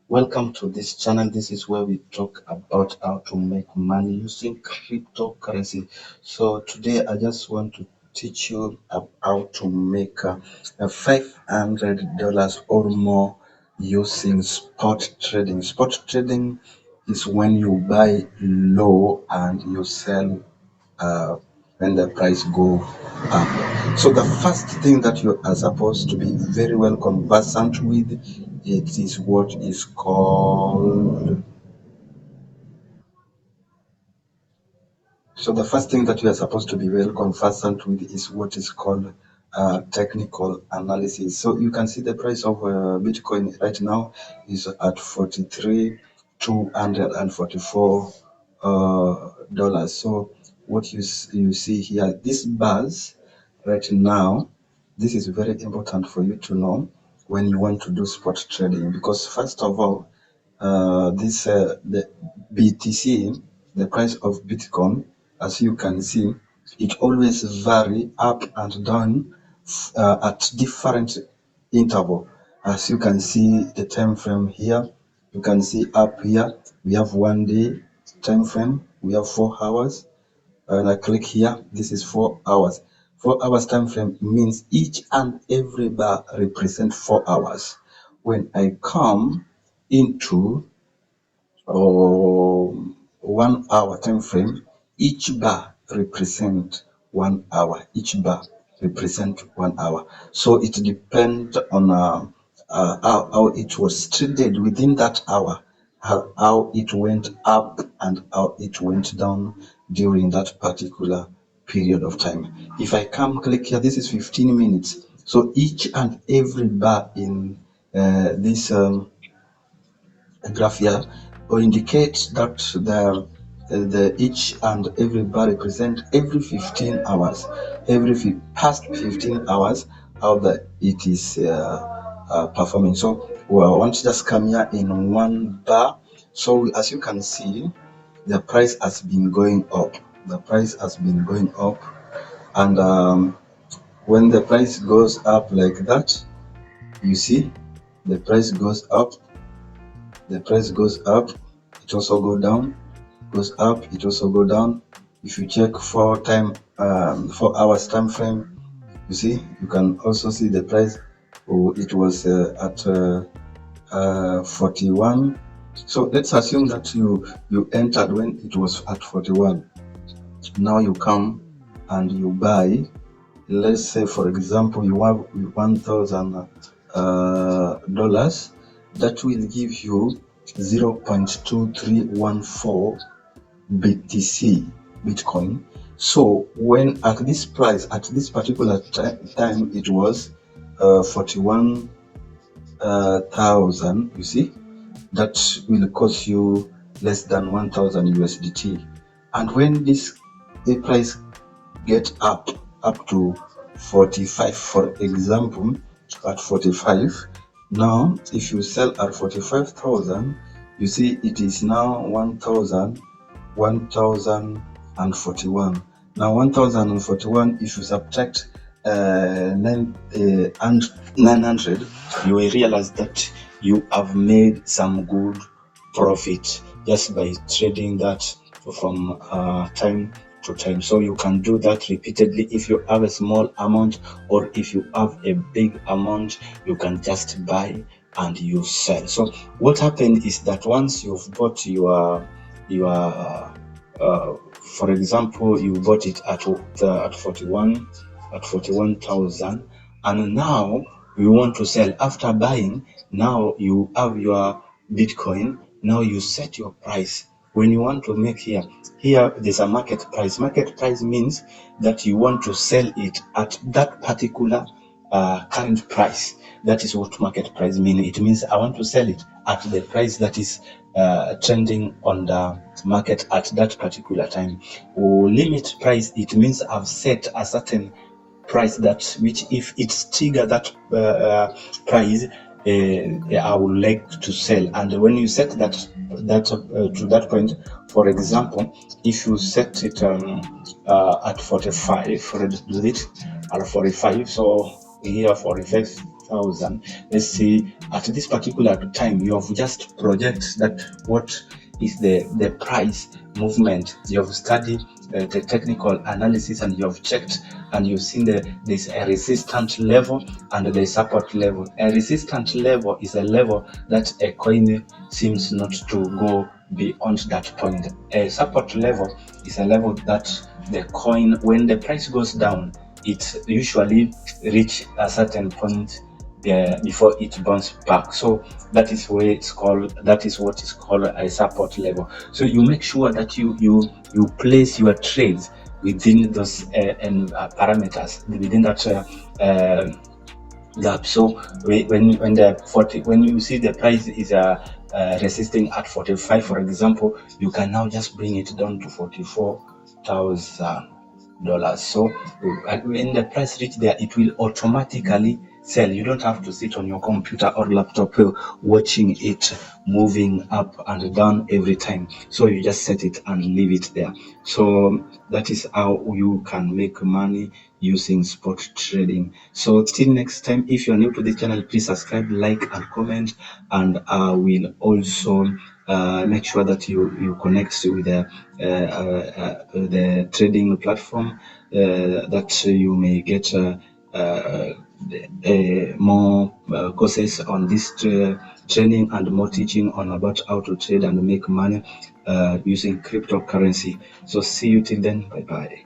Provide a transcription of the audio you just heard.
Welcome to this channel. This is where we talk about how to make money using cryptocurrency. So today I just want to teach you how to make $500 or more using spot trading. Spot trading is when you buy low and you sell uh, when the price go up. So the first thing that you are supposed to be very well conversant with, it is what is called. So the first thing that you are supposed to be well conversant with is what is called technical analysis. So you can see the price of Bitcoin right now is at 43,244 dollars. So what you see here, these bars right now, this is very important for you to know when you want to do spot trading, because first of all, the BTC, the price of Bitcoin, as you can see, it always vary up and down at different interval. As you can see the time frame here, you can see up here we have 1 day time frame, we have 4 hours, and I click here, this is 4 hours. 4 hours time frame means each and every bar represent 4 hours. When I come into 1 hour time frame, each bar represent 1 hour. Each bar represent 1 hour. So it depends on how it was traded within that hour, how it went up and how it went down during that particular period of time. If I come click here, this is 15 minutes. So each and every bar in this graph here will indicate that the each and every bar represent every 15 hours, past 15 hours, how that it is performing. So I want to just come here in one bar. So as you can see, the price has been going up. The price has been going up, and when the price goes up like that, you see the price goes up, the price goes up, it also go down, goes up, it also go down. If you check 4 hours time frame, you see, you can also see the price. It was at 41. So let's assume that you entered when it was at 41. Now you come and you buy. Let's say, for example, you have $1,000. That will give you 0.2314 BTC, Bitcoin. So when at this price, at this particular time, it was 41,000. You see, that will cost you less than 1,000 USDT. And when this price get up to 45, for example, at 45, now if you sell at 45,000, you see it is now 1,041. Now 1,041, if you subtract 900, you will realize that you have made some good profit just by trading that from time to time. So you can do that repeatedly. If you have a small amount or if you have a big amount, you can just buy and you sell. So what happened is that once you've bought your for example, you bought it at 41,000, and now you want to sell after buying. Now you have your Bitcoin. Now you set your price. When you want to make here there's a market price. Market price means that you want to sell it at that particular current price. That is what market price means. It means I want to sell it at the price that is trending on the market at that particular time. Limit price, it means I've set a certain price that which if it's trigger that price, I would like to sell. And when you set that to that point, for example, if you set it at 45, for it at 45, so here 45 44,000. Let's say at this particular time you have just project that what is the price movement. You have studied the technical analysis and you have checked and you've seen there's a resistance level and the support level. A resistance level is a level that a coin seems not to go beyond that point. A support level is a level that the coin, when the price goes down, it usually reach a certain point before it bounces back. So that is what is called a support level. So you make sure that you place your trades within those parameters, within that gap. So when you see the price is resisting at 45, for example, you can now just bring it down to $44,000. So when the price reach there, it will automatically sell. You don't have to sit on your computer or laptop watching it moving up and down every time. So you just set it and leave it there. So that is how you can make money using spot trading. So till next time, if you're new to this channel, please subscribe, like and comment, and I will also make sure that you connect with the trading platform that you may get more courses on this training and more teaching on about how to trade and make money using cryptocurrency. So see you till then. Bye bye.